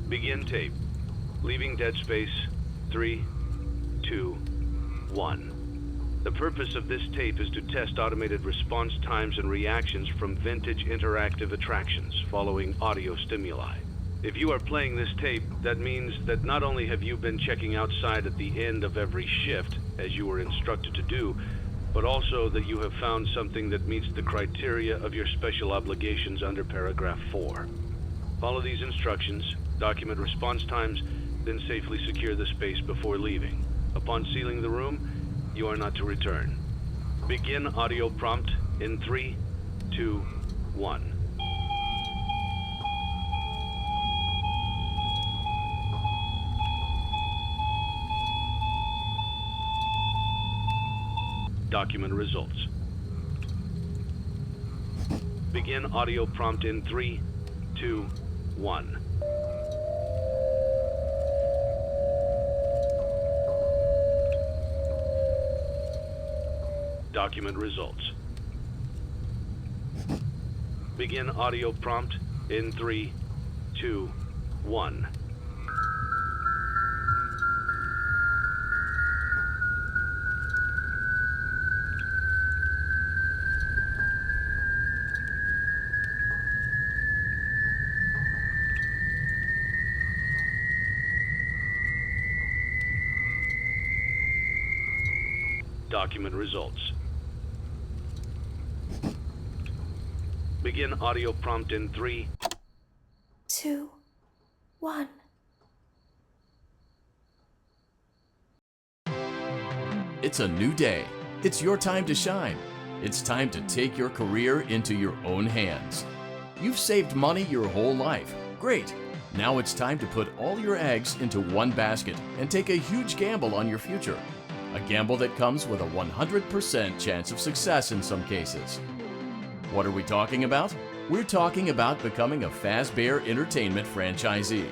Begin tape. Leaving dead space. 3, 2, 1. The purpose of this tape is to test automated response times and reactions from vintage interactive attractions following audio stimuli. If you are playing this tape, that means that not only have you been checking outside at the end of every shift, as you were instructed to do, but also that you have found something that meets the criteria of your special obligations under paragraph 4. Follow these instructions, document response times, then safely secure the space before leaving. Upon sealing the room, you are not to return. Begin audio prompt in 3, 2, 1. Document results. Begin audio prompt in 3, 2, 1. Document results. Begin audio prompt in 3, 2, 1. Document results. Begin audio prompt in 3, 2, 1. It's a new day. It's your time to shine. It's time to take your career into your own hands. You've saved money your whole life. Great. Now it's time to put all your eggs into one basket and take a huge gamble on your future. A gamble that comes with a 100% chance of success in some cases. What are we talking about? We're talking about becoming a Fazbear Entertainment franchisee.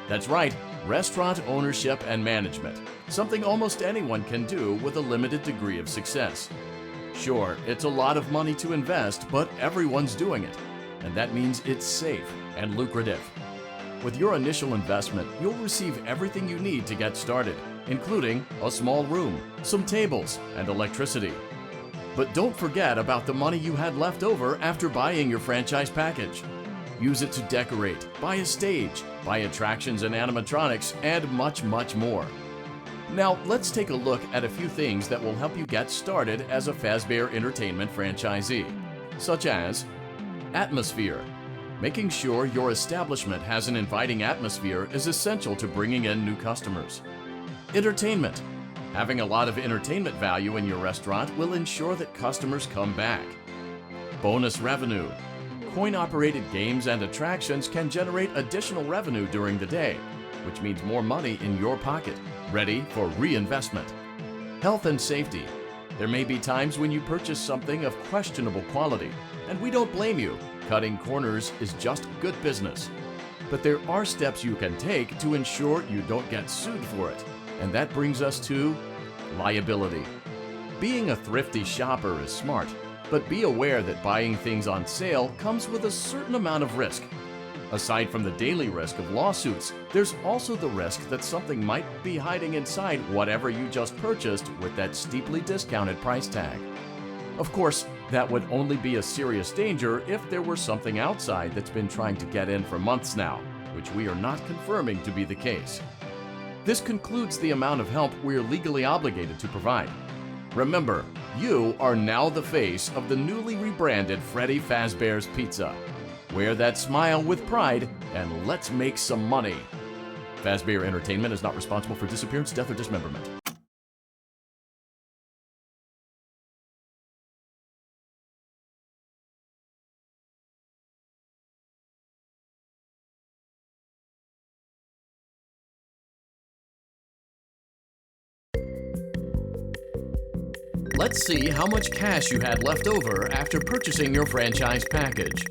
That's right, restaurant ownership and management. Something almost anyone can do with a limited degree of success. Sure, it's a lot of money to invest, but everyone's doing it. And that means it's safe and lucrative. With your initial investment, you'll receive everything you need to get started, including a small room, some tables, and electricity. But don't forget about the money you had left over after buying your franchise package. Use it to decorate, buy a stage, buy attractions and animatronics, and much, much more. Now, let's take a look at a few things that will help you get started as a Fazbear Entertainment franchisee, such as atmosphere. Making sure your establishment has an inviting atmosphere is essential to bringing in new customers. Entertainment. Having a lot of entertainment value in your restaurant will ensure that customers come back. Bonus revenue. Coin-operated games and attractions can generate additional revenue during the day, which means more money in your pocket, ready for reinvestment. Health and safety. There may be times when you purchase something of questionable quality, and we don't blame you. Cutting corners is just good business. But there are steps you can take to ensure you don't get sued for it. And that brings us to liability. Being a thrifty shopper is smart, but be aware that buying things on sale comes with a certain amount of risk. Aside from the daily risk of lawsuits, there's also the risk that something might be hiding inside whatever you just purchased with that steeply discounted price tag. Of course, that would only be a serious danger if there were something outside that's been trying to get in for months now, which we are not confirming to be the case. This concludes the amount of help we are legally obligated to provide. Remember, you are now the face of the newly rebranded Freddy Fazbear's Pizza. Wear that smile with pride and let's make some money. Fazbear Entertainment is not responsible for disappearance, death, or dismemberment. Let's see how much cash you had left over after purchasing your franchise package.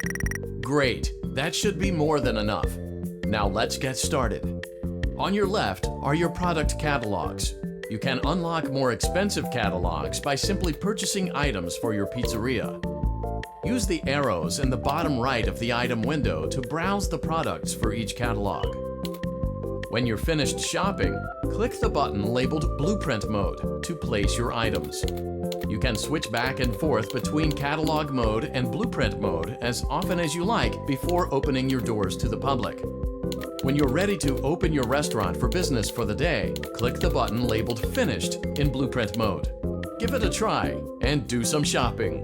Great, that should be more than enough. Now let's get started. On your left are your product catalogs. You can unlock more expensive catalogs by simply purchasing items for your pizzeria. Use the arrows in the bottom right of the item window to browse the products for each catalog. When you're finished shopping, click the button labeled Blueprint Mode to place your items. You can switch back and forth between Catalog Mode and Blueprint Mode as often as you like before opening your doors to the public. When you're ready to open your restaurant for business for the day, click the button labeled Finished in Blueprint Mode. Give it a try and do some shopping.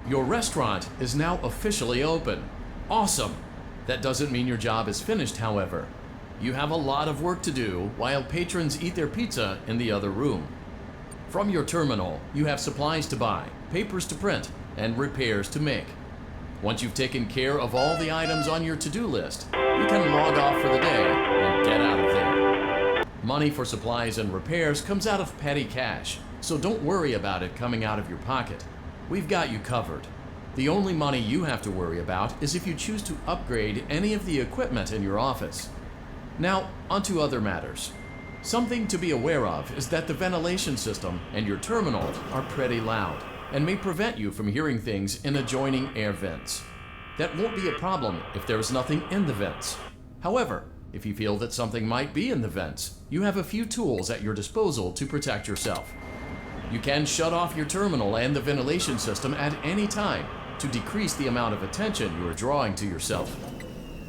Your restaurant is now officially open. Awesome! That doesn't mean your job is finished, however. You have a lot of work to do while patrons eat their pizza in the other room. From your terminal, you have supplies to buy, papers to print, and repairs to make. Once you've taken care of all the items on your to-do list, you can log off for the day and get out of there. Money for supplies and repairs comes out of petty cash, so don't worry about it coming out of your pocket. We've got you covered. The only money you have to worry about is if you choose to upgrade any of the equipment in your office. Now, onto other matters. Something to be aware of is that the ventilation system and your terminal are pretty loud and may prevent you from hearing things in adjoining air vents. That won't be a problem if there's nothing in the vents. However, if you feel that something might be in the vents, you have a few tools at your disposal to protect yourself. You can shut off your terminal and the ventilation system at any time to decrease the amount of attention you are drawing to yourself.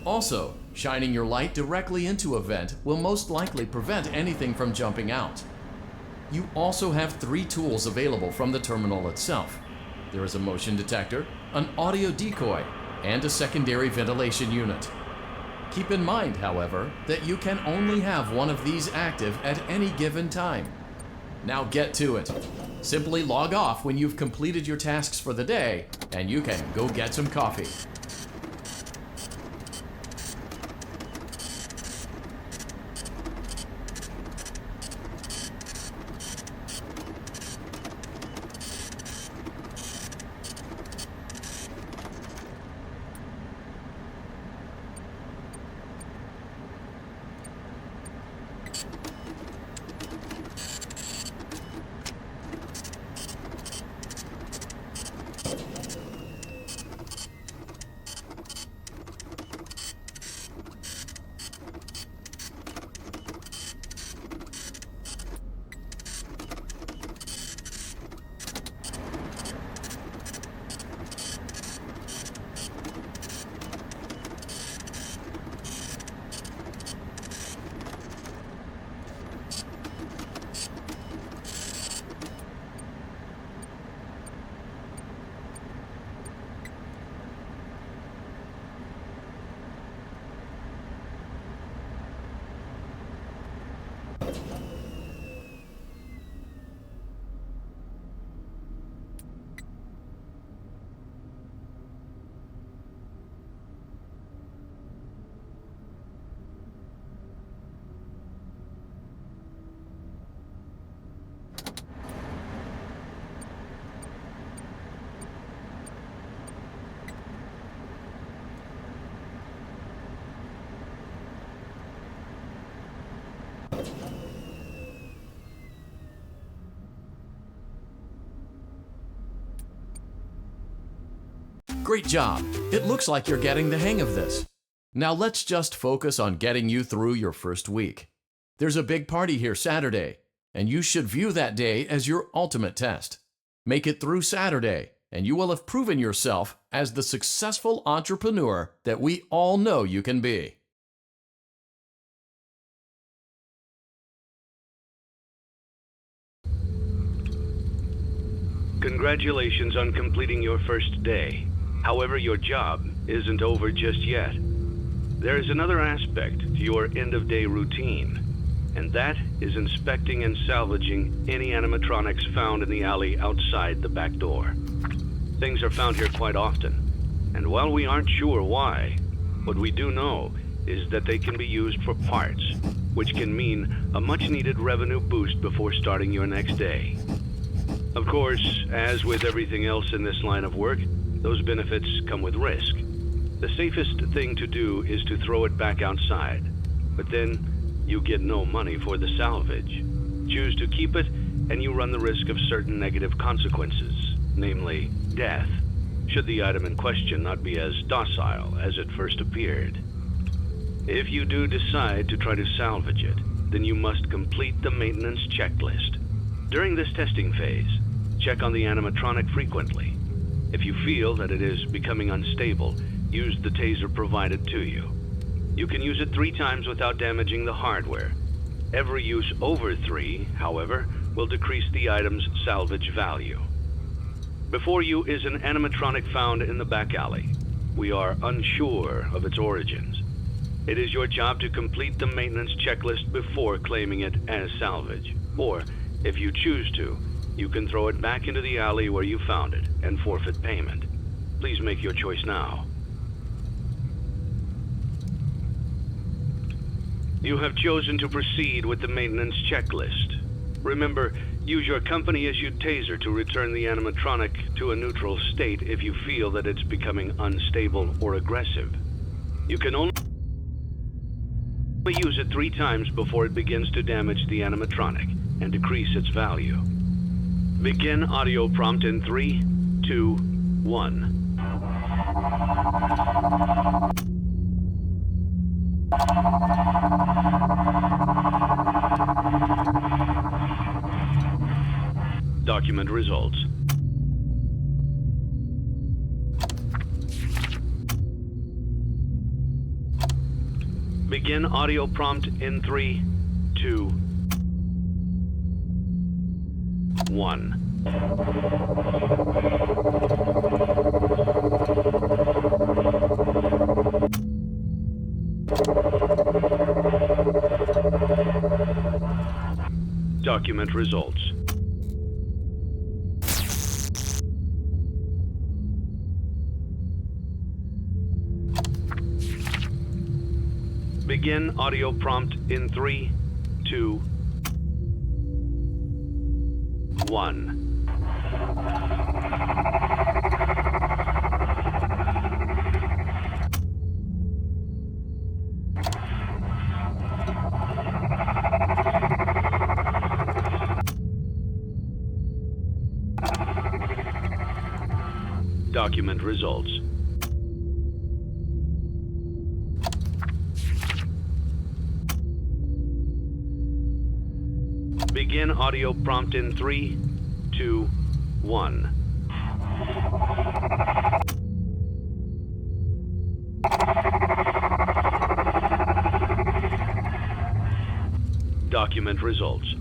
Also, shining your light directly into a vent will most likely prevent anything from jumping out. You also have 3 tools available from the terminal itself. There is a motion detector, an audio decoy, and a secondary ventilation unit. Keep in mind, however, that you can only have one of these active at any given time. Now get to it. Simply log off when you've completed your tasks for the day, and you can go get some coffee. Great job! It looks like you're getting the hang of this. Now let's just focus on getting you through your first week. There's a big party here Saturday, and you should view that day as your ultimate test. Make it through Saturday, and you will have proven yourself as the successful entrepreneur that we all know you can be. Congratulations on completing your first day. However, your job isn't over just yet. There is another aspect to your end-of-day routine, and that is inspecting and salvaging any animatronics found in the alley outside the back door. Things are found here quite often, and while we aren't sure why, what we do know is that they can be used for parts, which can mean a much-needed revenue boost before starting your next day. Of course, as with everything else in this line of work, those benefits come with risk. The safest thing to do is to throw it back outside, but then you get no money for the salvage. Choose to keep it, and you run the risk of certain negative consequences, namely death, should the item in question not be as docile as it first appeared. If you do decide to try to salvage it, then you must complete the maintenance checklist. During this testing phase, check on the animatronic frequently. If you feel that it is becoming unstable, use the taser provided to you. You can use it 3 times without damaging the hardware. Every use over 3, however, will decrease the item's salvage value. Before you is an animatronic found in the back alley. We are unsure of its origins. It is your job to complete the maintenance checklist before claiming it as salvage. Or, if you choose to, you can throw it back into the alley where you found it and forfeit payment. Please make your choice now. You have chosen to proceed with the maintenance checklist. Remember, use your company-issued taser to return the animatronic to a neutral state if you feel that it's becoming unstable or aggressive. You can only use it 3 times before it begins to damage the animatronic and decrease its value. Begin audio prompt in 3, 2, 1. Document results. Begin audio prompt in 3, 2, 1. Document results. Begin audio prompt in 3, 2, 1. Document results. Begin audio prompt in 3, 2, 1. Document results.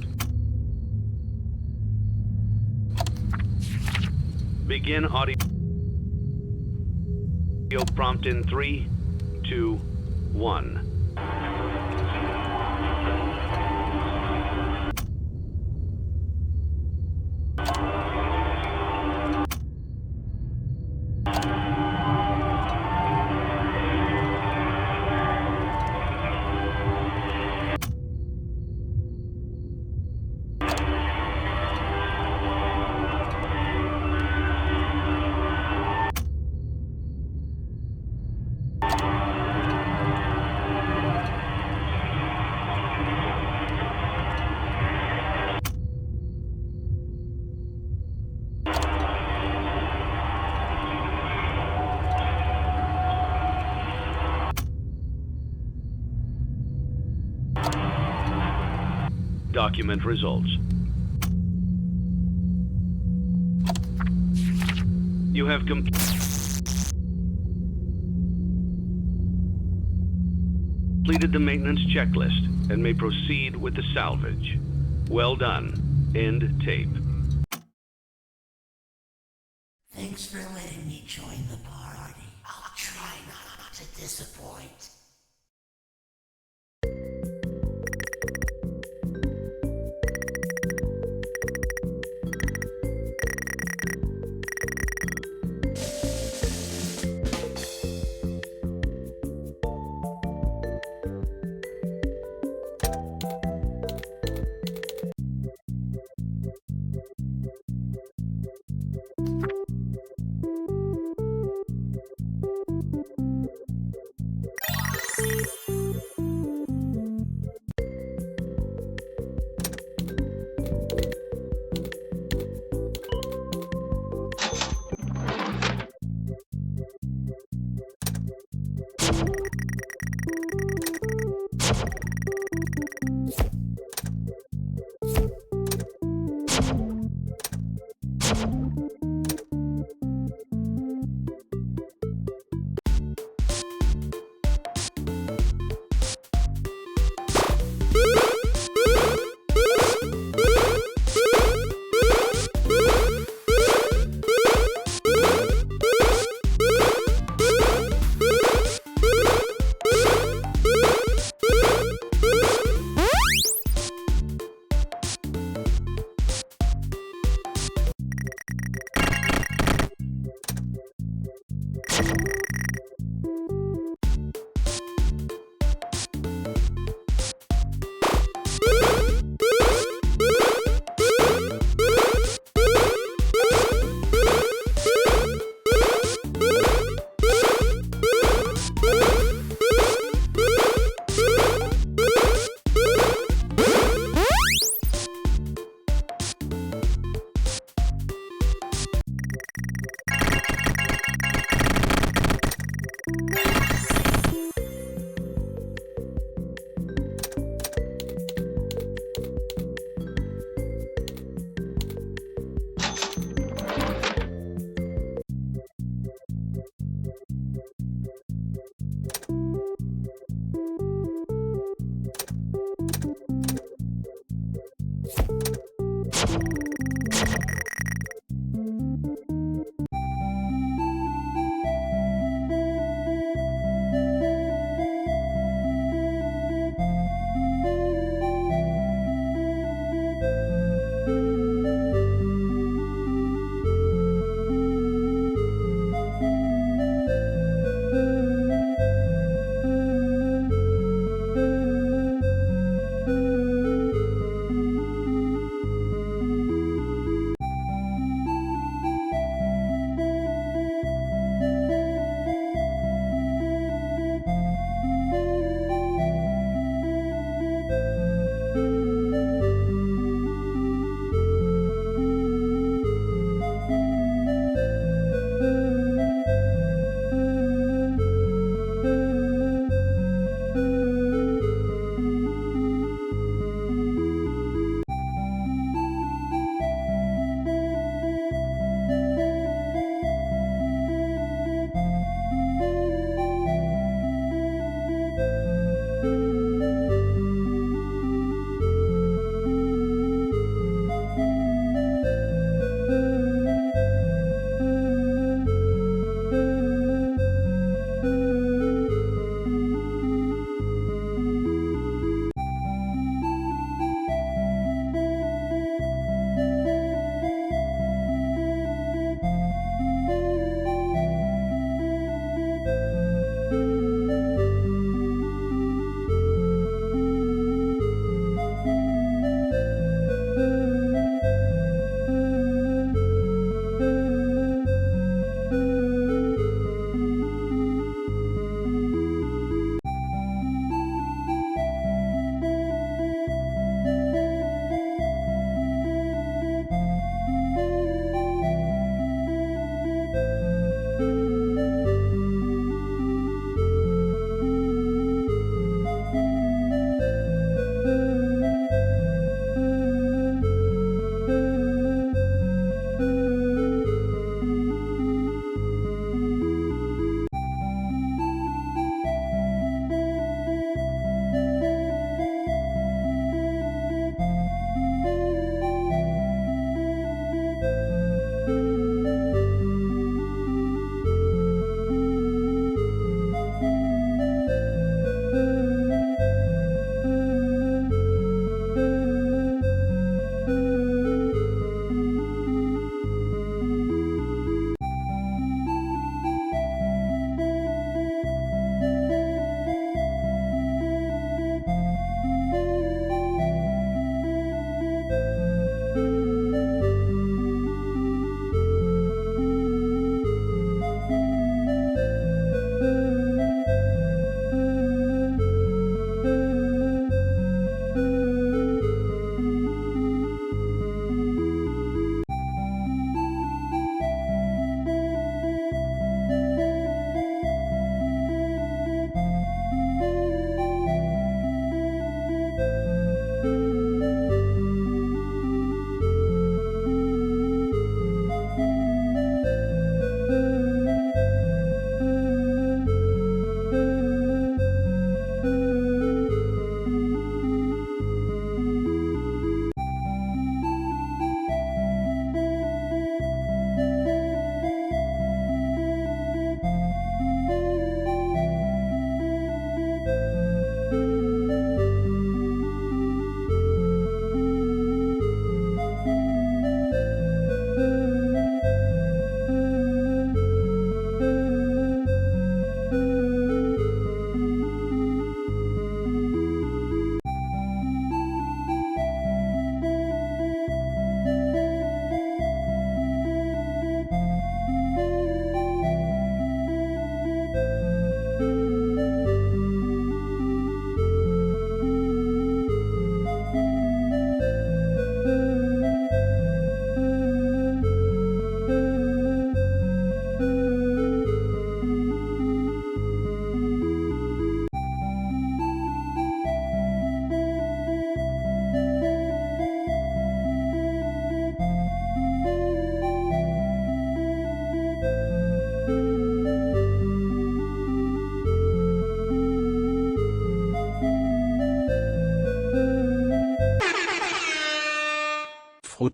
Begin audio prompt in 3, 2, 1. Document results. You have completed the maintenance checklist and may proceed with the salvage. Well done. End tape. Thanks for letting me join the party. I'll try not to disappoint.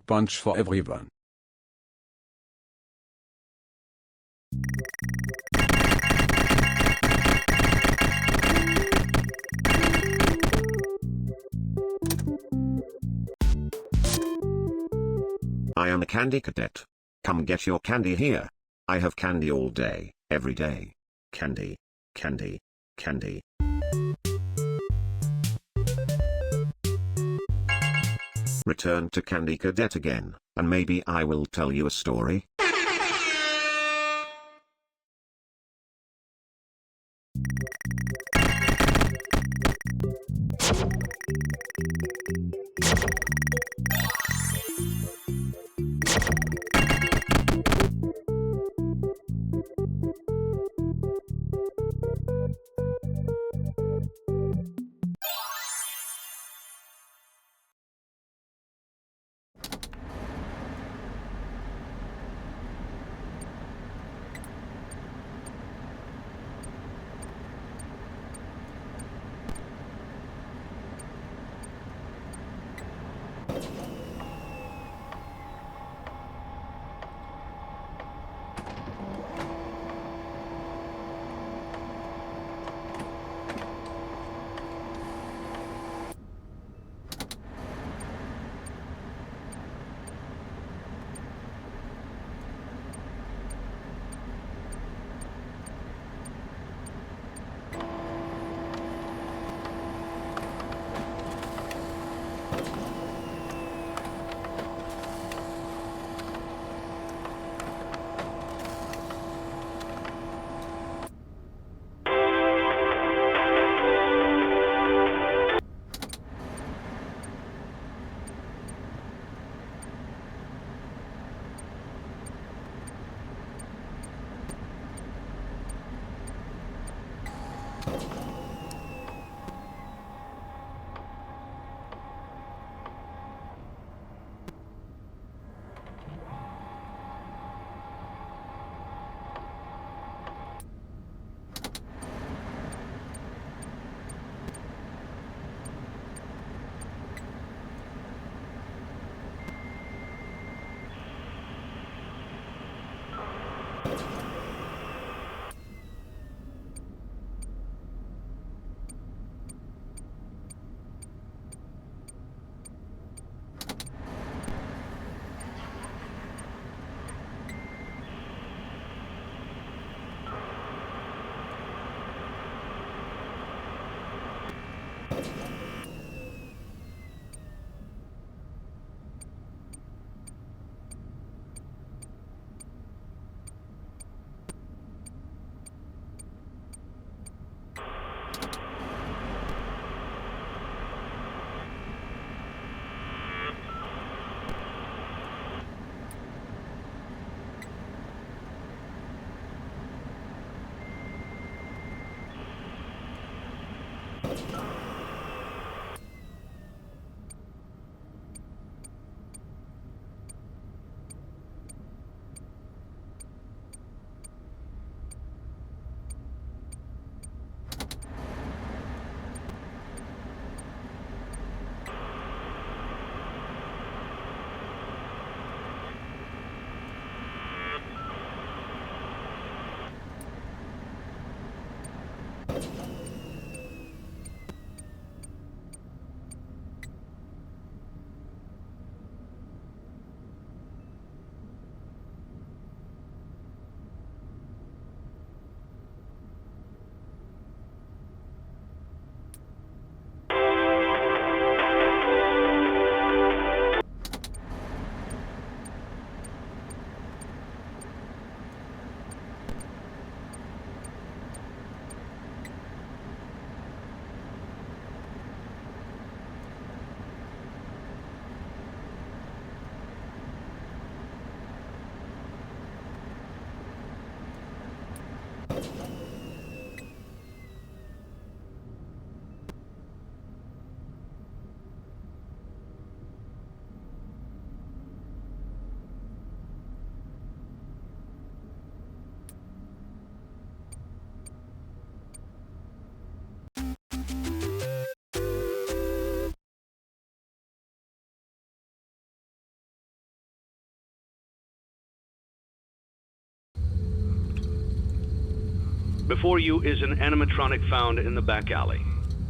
fruit punch for everyone. I am a candy cadet. Come get your candy here. I have candy all day, every day. Candy, candy, candy. Return to Candy Cadet again, and maybe I will tell you a story. Before you is an animatronic found in the back alley.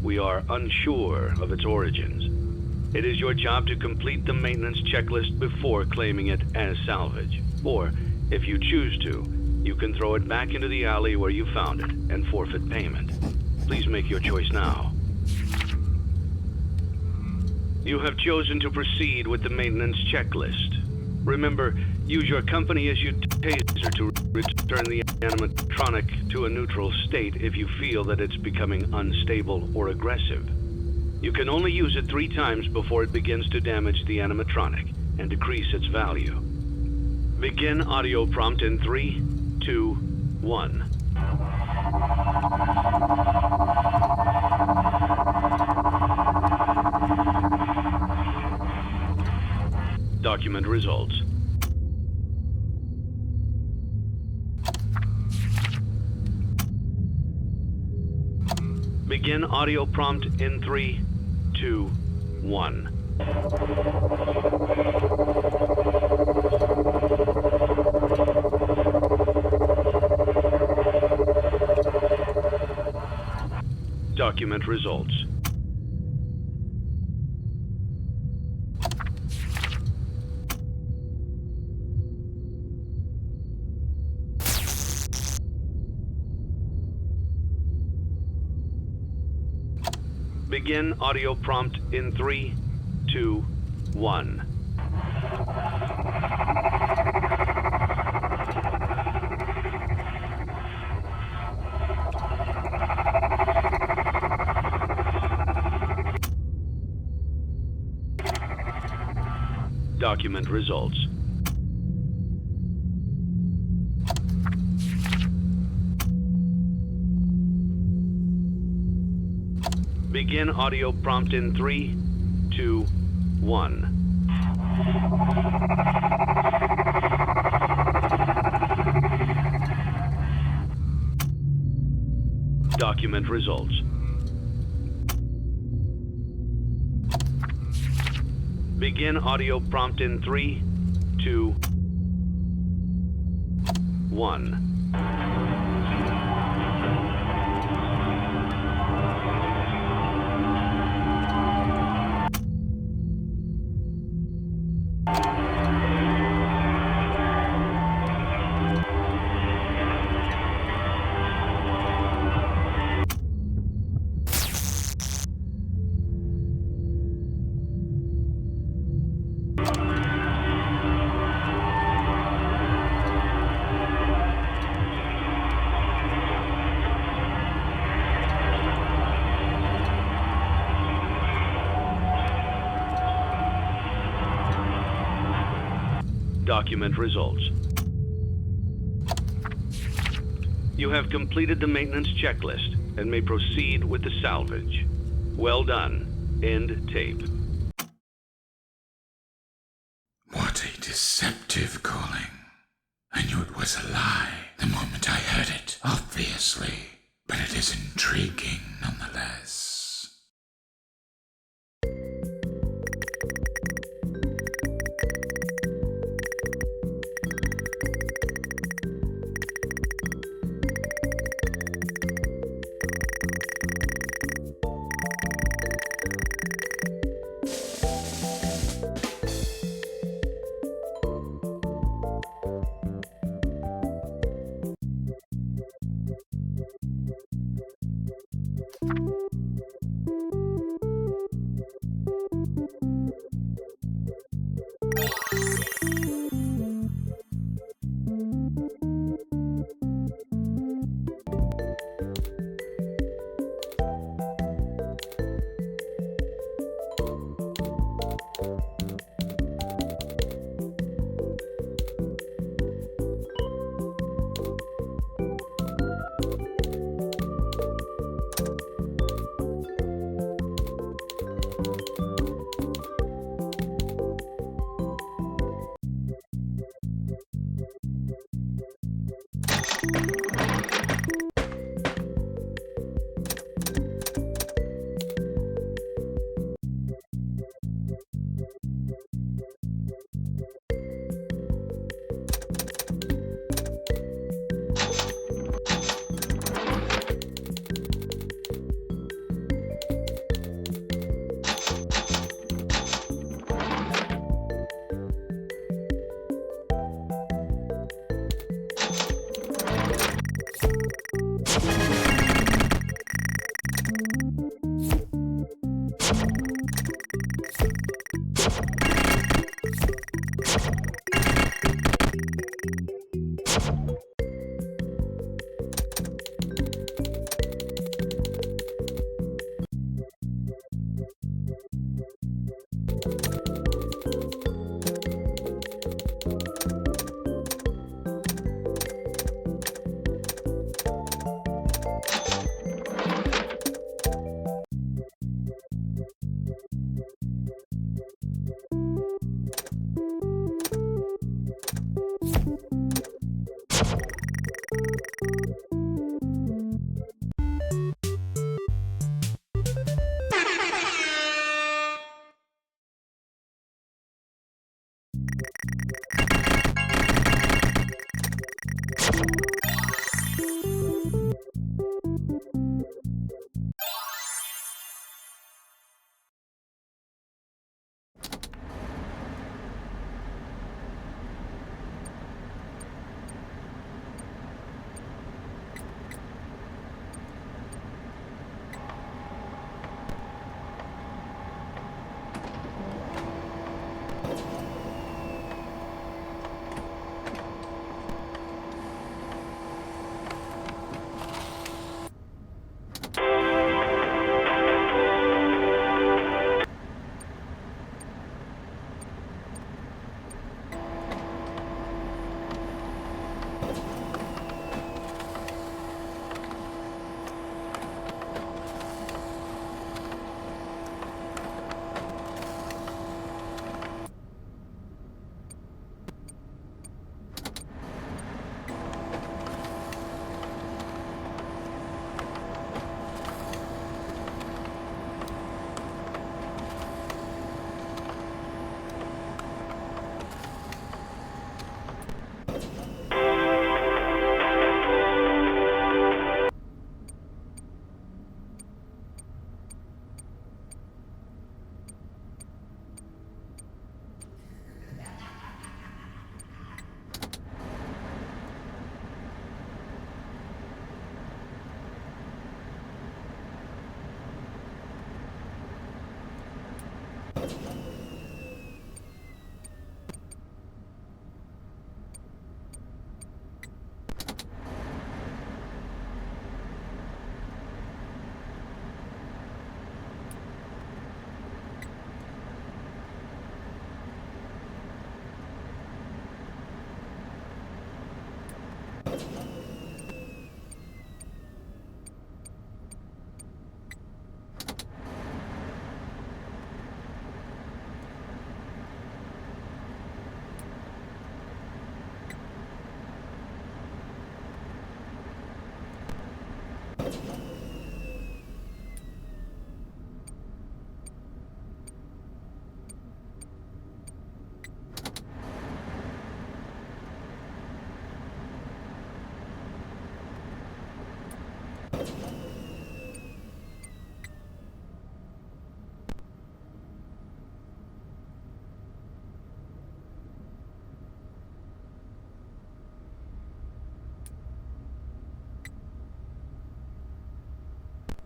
We are unsure of its origins. It is your job to complete the maintenance checklist before claiming it as salvage. Or, if you choose to, you can throw it back into the alley where you found it and forfeit payment. Please make your choice now. You have chosen to proceed with the maintenance checklist. Remember, use your company as your taser to return the animatronic to a neutral state if you feel that it's becoming unstable or aggressive. You can only use it 3 times before it begins to damage the animatronic and decrease its value. Begin audio prompt in 3, 2, 1. Document results. Begin audio prompt in 3, 2, 1. Document results. Begin audio prompt in 3, 2, 1. Document results. Begin audio prompt in 3, 2, 1. Document results. Begin audio prompt in 3, 2, 1. Document results. You have completed the maintenance checklist and may proceed with the salvage. Well done. End tape. What a deceptive calling. I knew it was a lie the moment I heard it, obviously, but it is intriguing nonetheless.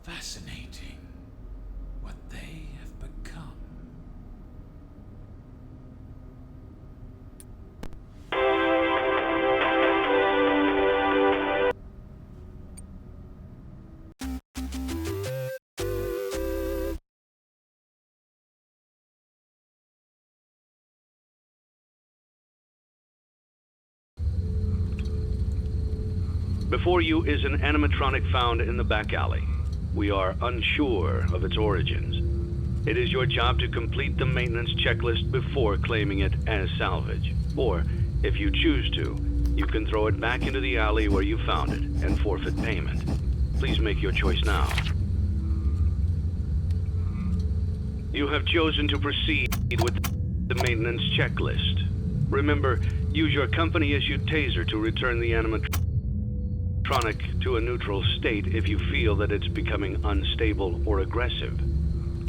Fascinating what they have become. Before you is an animatronic found in the back alley. We are unsure of its origins. It is your job to complete the maintenance checklist before claiming it as salvage. Or, if you choose to, you can throw it back into the alley where you found it and forfeit payment. Please make your choice now. You have chosen to proceed with the maintenance checklist. Remember, use your company-issued taser to return the animatronic to a neutral state if you feel that it's becoming unstable or aggressive.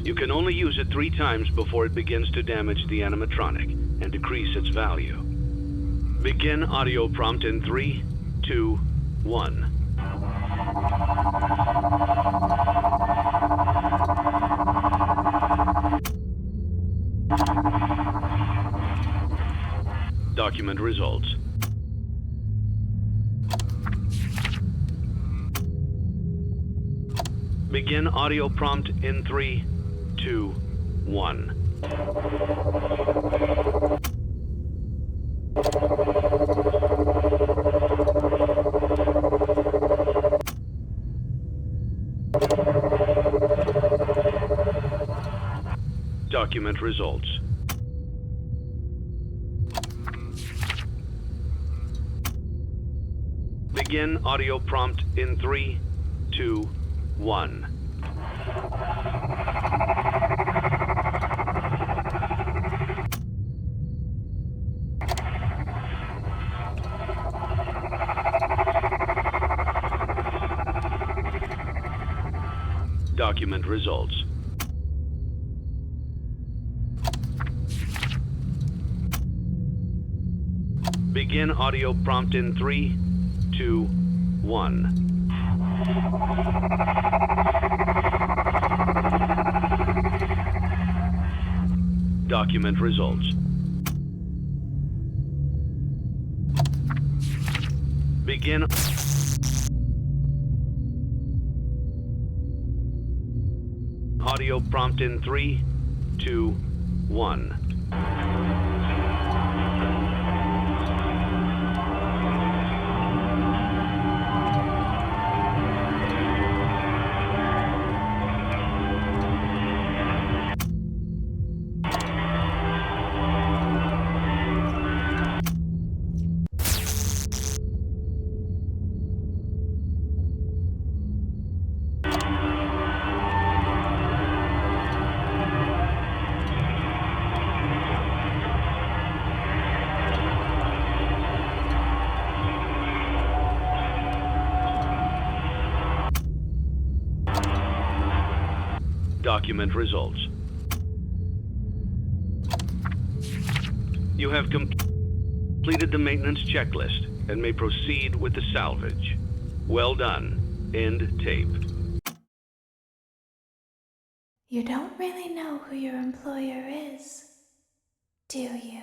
You can only use it 3 times before it begins to damage the animatronic and decrease its value. Begin audio prompt in 3, 2, 1. Document results. Begin audio prompt in 3, 2, 1. Document results. Begin audio prompt in 3, 2, 1. Document results. Begin audio prompt in 3, 2, 1. Document results. Begin. Audio prompt in 3, 2, 1. Document results. You have completed the maintenance checklist and may proceed with the salvage. Well done. End tape. You don't really know who your employer is, do you?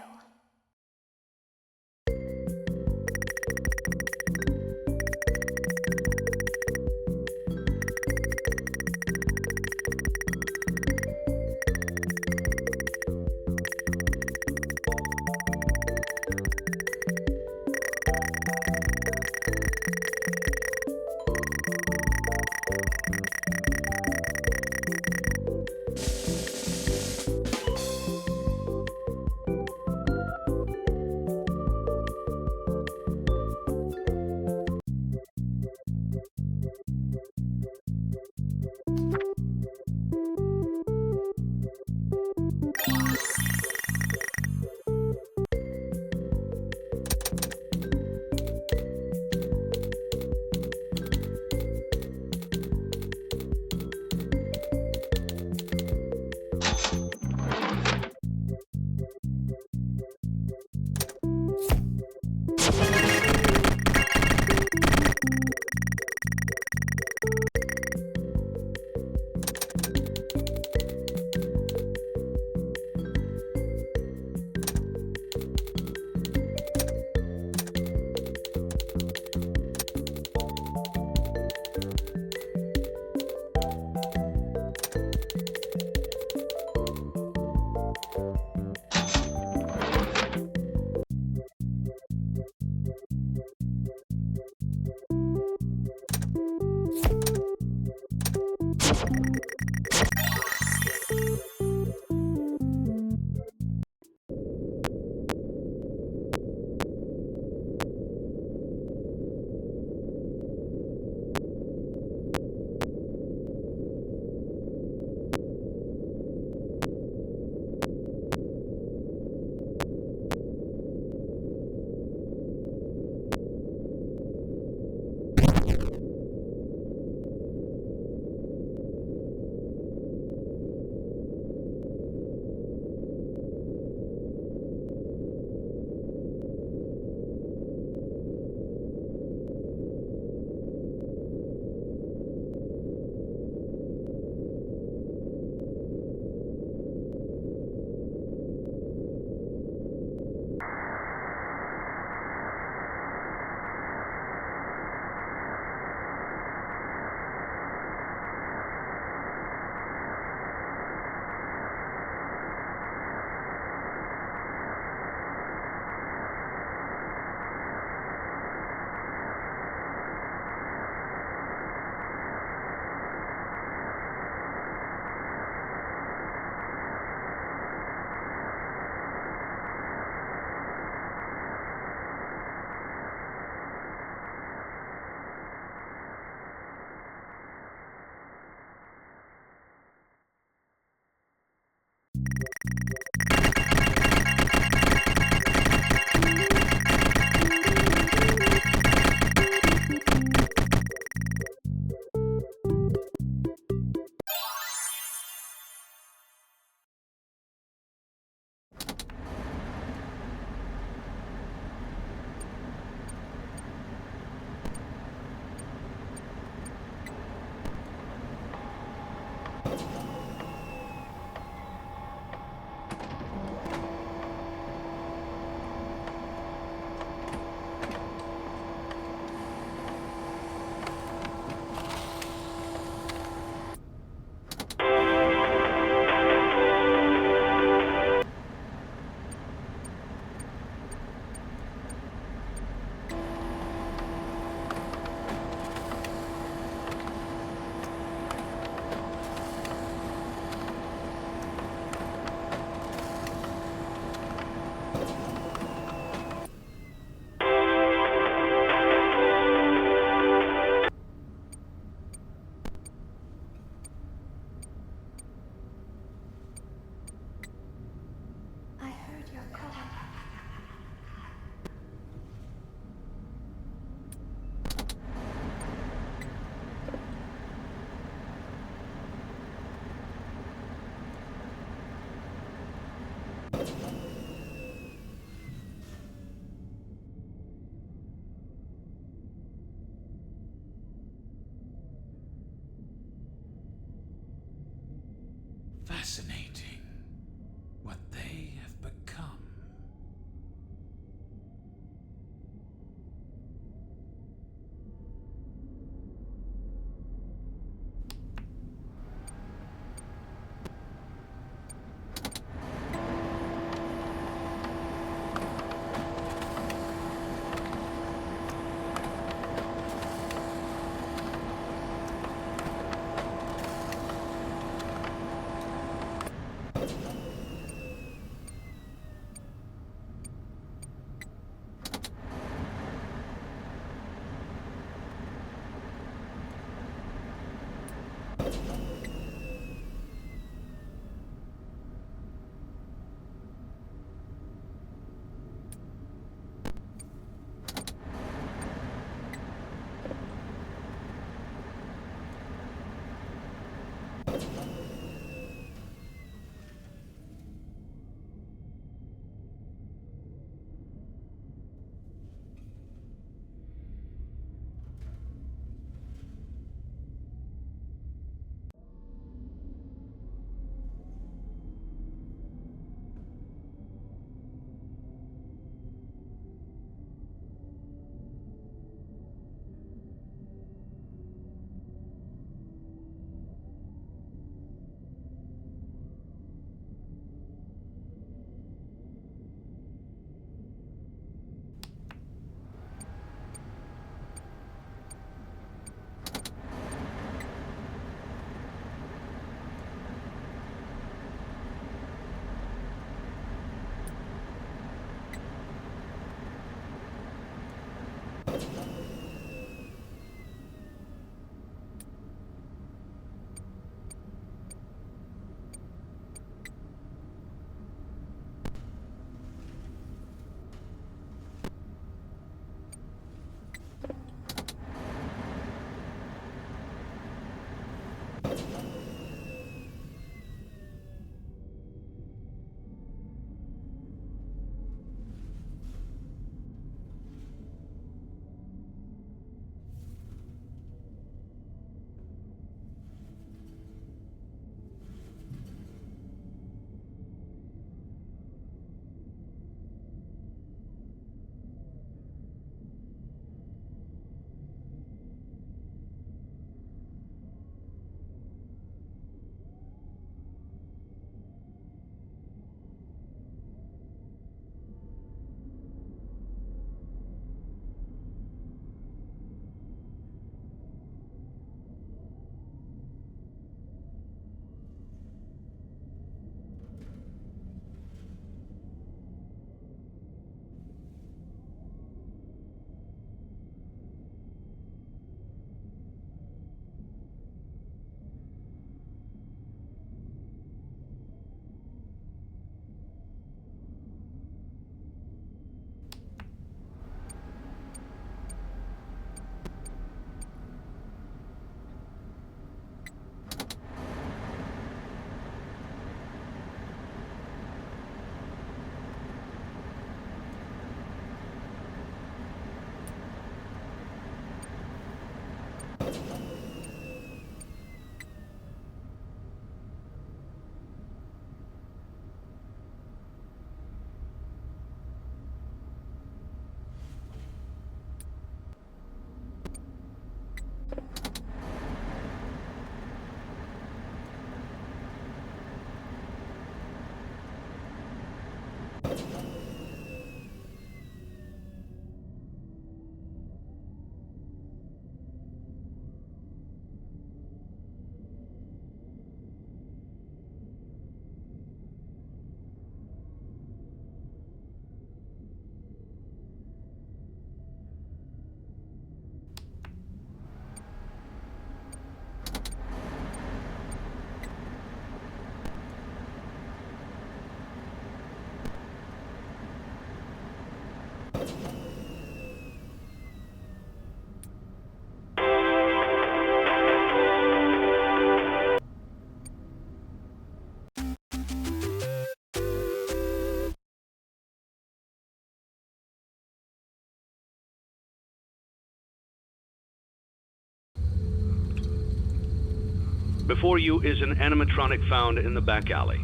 Before you is an animatronic found in the back alley.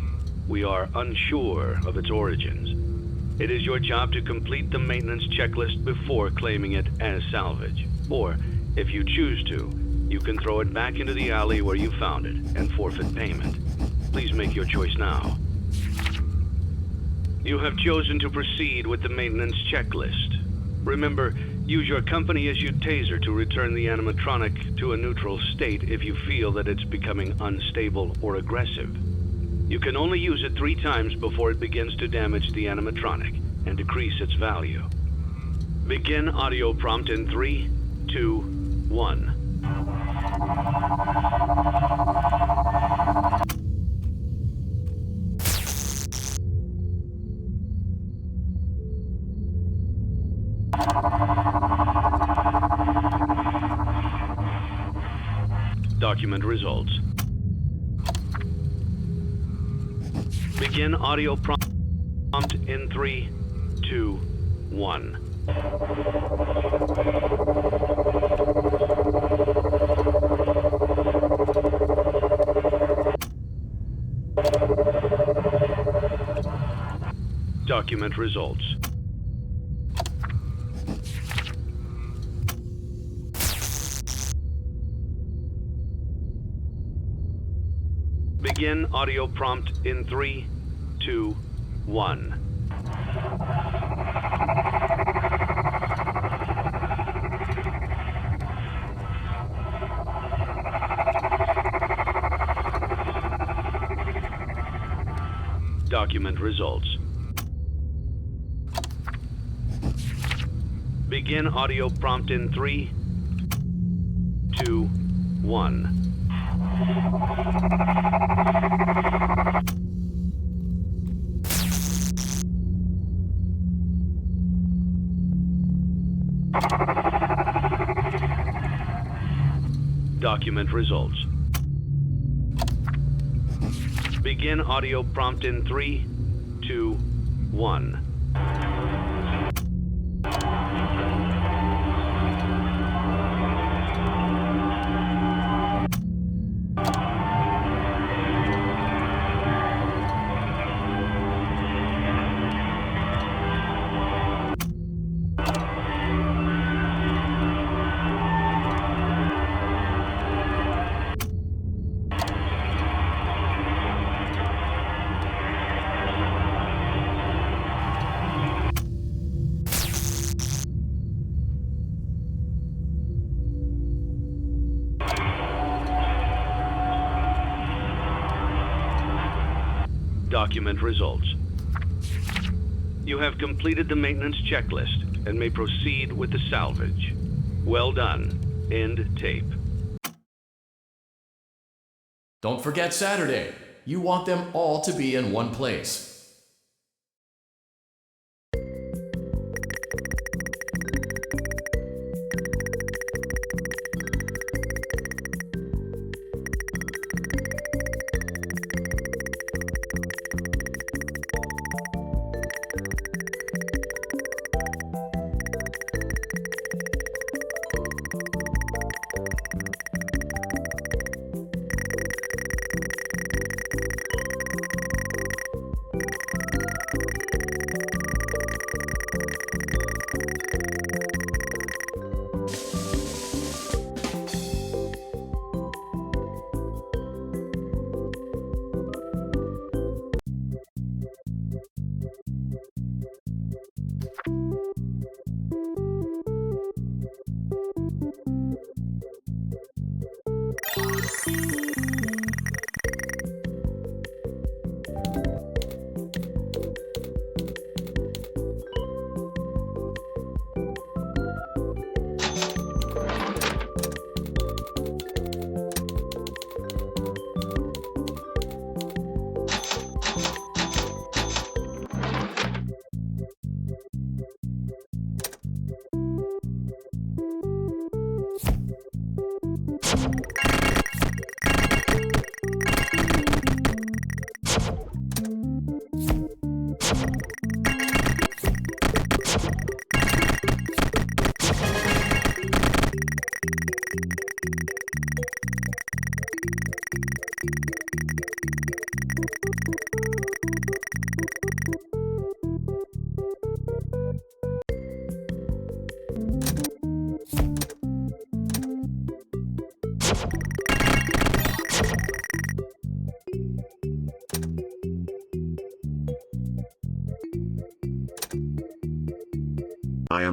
We are unsure of its origins. It is your job to complete the maintenance checklist before claiming it as salvage. Or, if you choose to, you can throw it back into the alley where you found it and forfeit payment. Please make your choice now. You have chosen to proceed with the maintenance checklist. Remember, use your company-issued taser to return the animatronic to a neutral state if you feel that it's becoming unstable or aggressive. You can only use it 3 times before it begins to damage the animatronic and decrease its value. Begin audio prompt in 3, 2, 1. Document results. Begin audio prompt in 3, 2, 1. Document results. Begin audio prompt in 3, 2, 1. Document results. Begin audio prompt in 3, 2, 1. Document results. Begin audio prompt in 3, 2, 1. Document results. You have completed the maintenance checklist and may proceed with the salvage. Well done. End tape. Don't forget Saturday. You want them all to be in one place.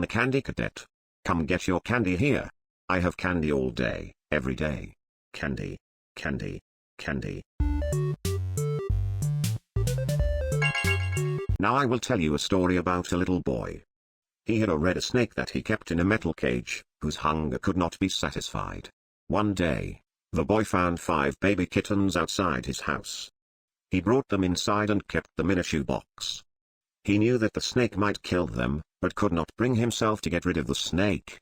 am a candy cadet. Come get your candy here. I have candy all day, every day. Candy, candy, candy. Now I will tell you a story about a little boy. He had a red snake that he kept in a metal cage, whose hunger could not be satisfied. One day, the boy found 5 baby kittens outside his house. He brought them inside and kept them in a shoebox. He knew that the snake might kill them, but could not bring himself to get rid of the snake.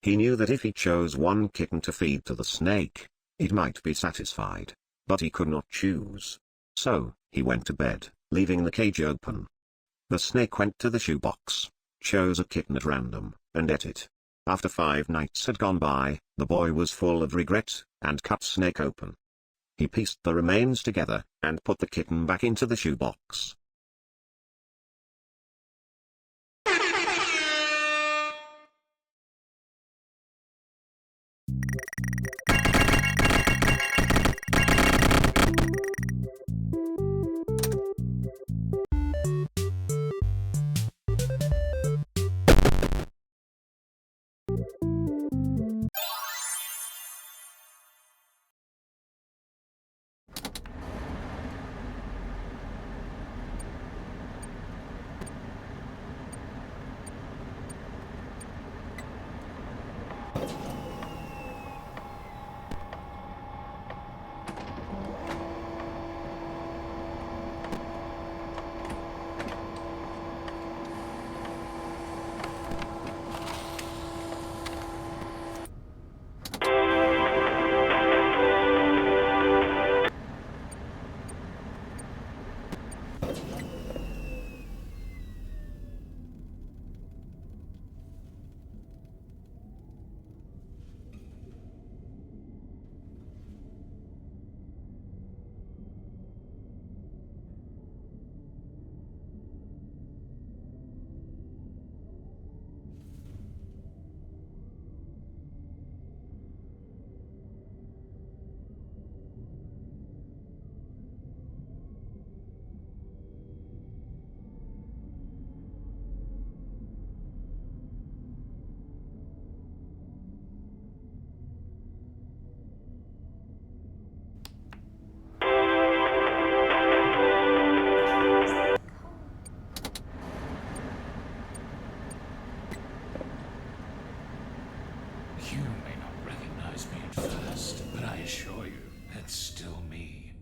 He knew that if he chose one kitten to feed to the snake, it might be satisfied, but he could not choose. So, he went to bed, leaving the cage open. The snake went to the shoebox, chose a kitten at random, and ate it. After 5 nights had gone by, the boy was full of regret, and cut snake open. He pieced the remains together, and put the kitten back into the shoebox. You may not recognize me at first, but I assure you, that's still me.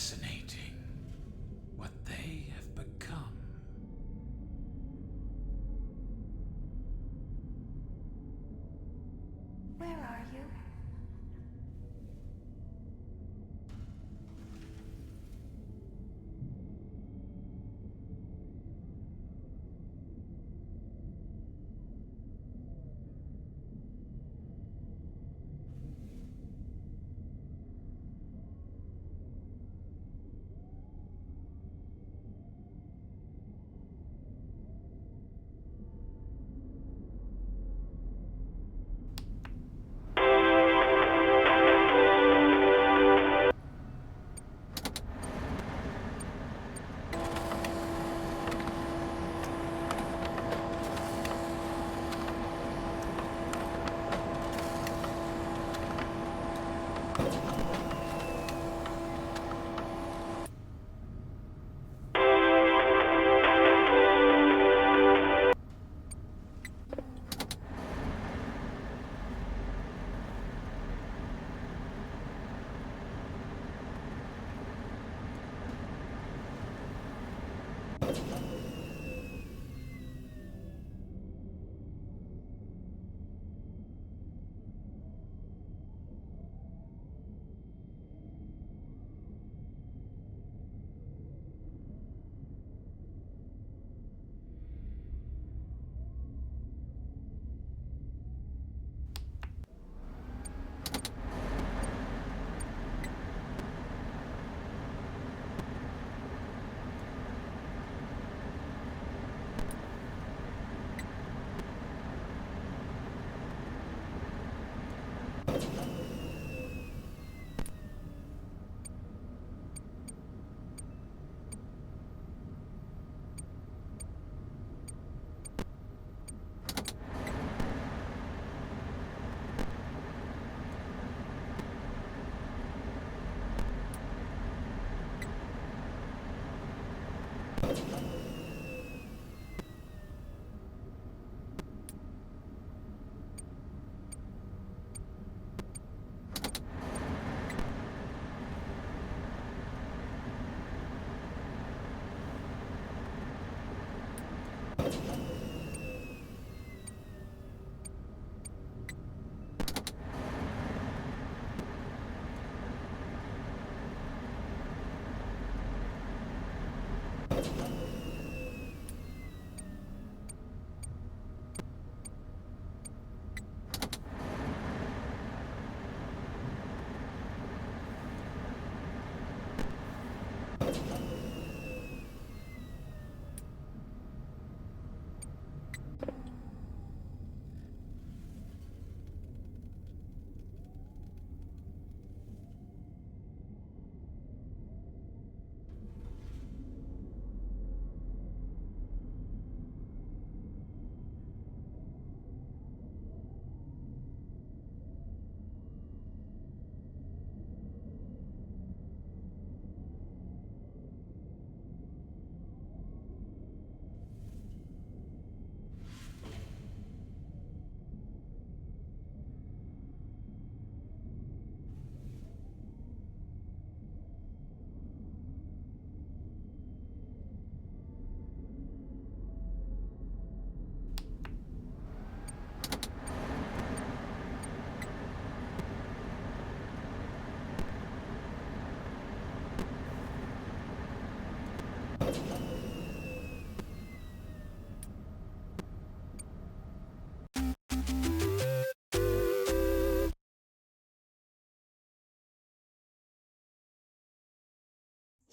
fascinating what they have become. Where are you?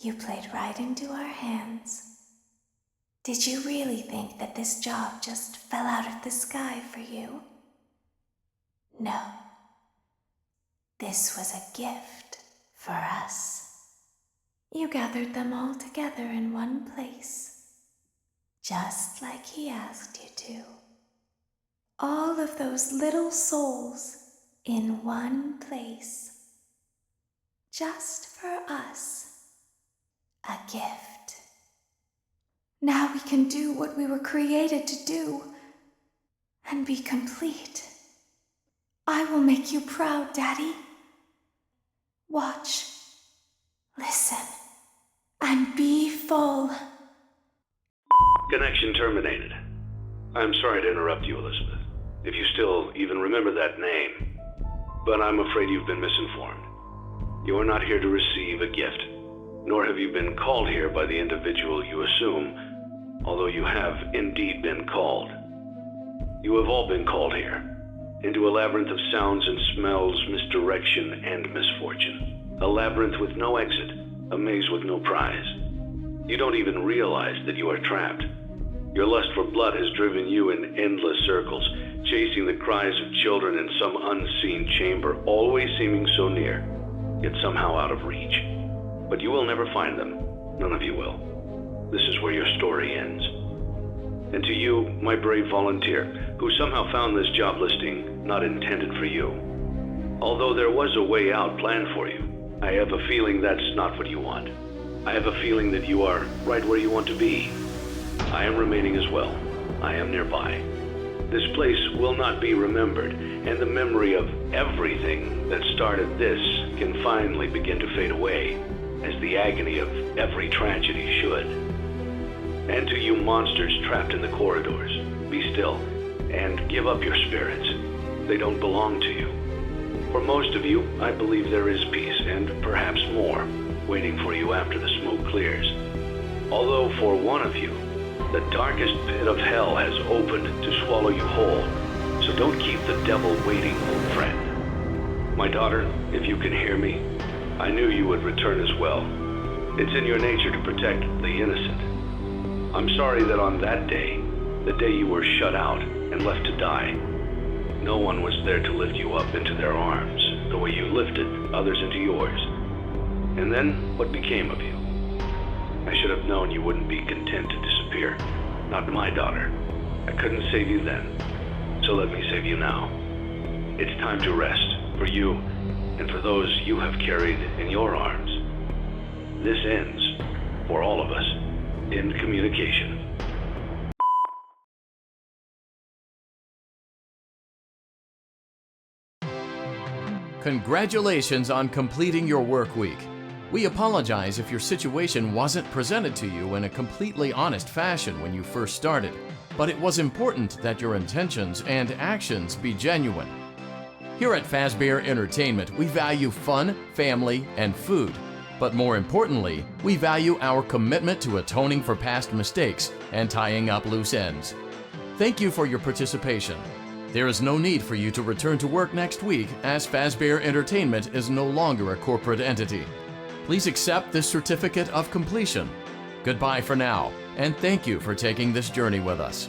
You played right into our hands. Did you really think that this job just fell out of the sky for you? No. This was a gift for us. You gathered them all together in one place, just like he asked you to. All of those little souls in one place, just for us. A gift. Now we can do what we were created to do and be complete. I will make you proud, Daddy. Watch. Listen. Section terminated. I'm sorry to interrupt you, Elizabeth, if you still even remember that name. But I'm afraid you've been misinformed. You are not here to receive a gift, nor have you been called here by the individual you assume, although you have indeed been called. You have all been called here, into a labyrinth of sounds and smells, misdirection, and misfortune. A labyrinth with no exit, a maze with no prize. You don't even realize that you are trapped. Your lust for blood has driven you in endless circles, chasing the cries of children in some unseen chamber, always seeming so near, yet somehow out of reach. But you will never find them. None of you will. This is where your story ends. And to you, my brave volunteer, who somehow found this job listing not intended for you. Although there was a way out planned for you, I have a feeling that's not what you want. I have a feeling that you are right where you want to be. I am remaining as well. I am nearby. This place will not be remembered, and the memory of everything that started this can finally begin to fade away, as the agony of every tragedy should. And to you monsters trapped in the corridors, be still, and give up your spirits. They don't belong to you. For most of you, I believe there is peace, and perhaps more, waiting for you after the smoke clears. Although for one of you, the darkest pit of hell has opened to swallow you whole, so don't keep the devil waiting, old friend. My daughter, if you can hear me, I knew you would return as well. It's in your nature to protect the innocent. I'm sorry that on that day, the day you were shut out and left to die, no one was there to lift you up into their arms, the way you lifted others into yours. And then, what became of you? I should have known you wouldn't be content to disappear. Not my daughter. I couldn't save you then, so let me save you now. It's time to rest, for you, and for those you have carried in your arms. This ends, for all of us, in communication. Congratulations on completing your work week. We apologize if your situation wasn't presented to you in a completely honest fashion when you first started, but it was important that your intentions and actions be genuine. Here at Fazbear Entertainment, we value fun, family, and food. But more importantly, we value our commitment to atoning for past mistakes and tying up loose ends. Thank you for your participation. There is no need for you to return to work next week, as Fazbear Entertainment is no longer a corporate entity. Please accept this certificate of completion. Goodbye for now, and thank you for taking this journey with us.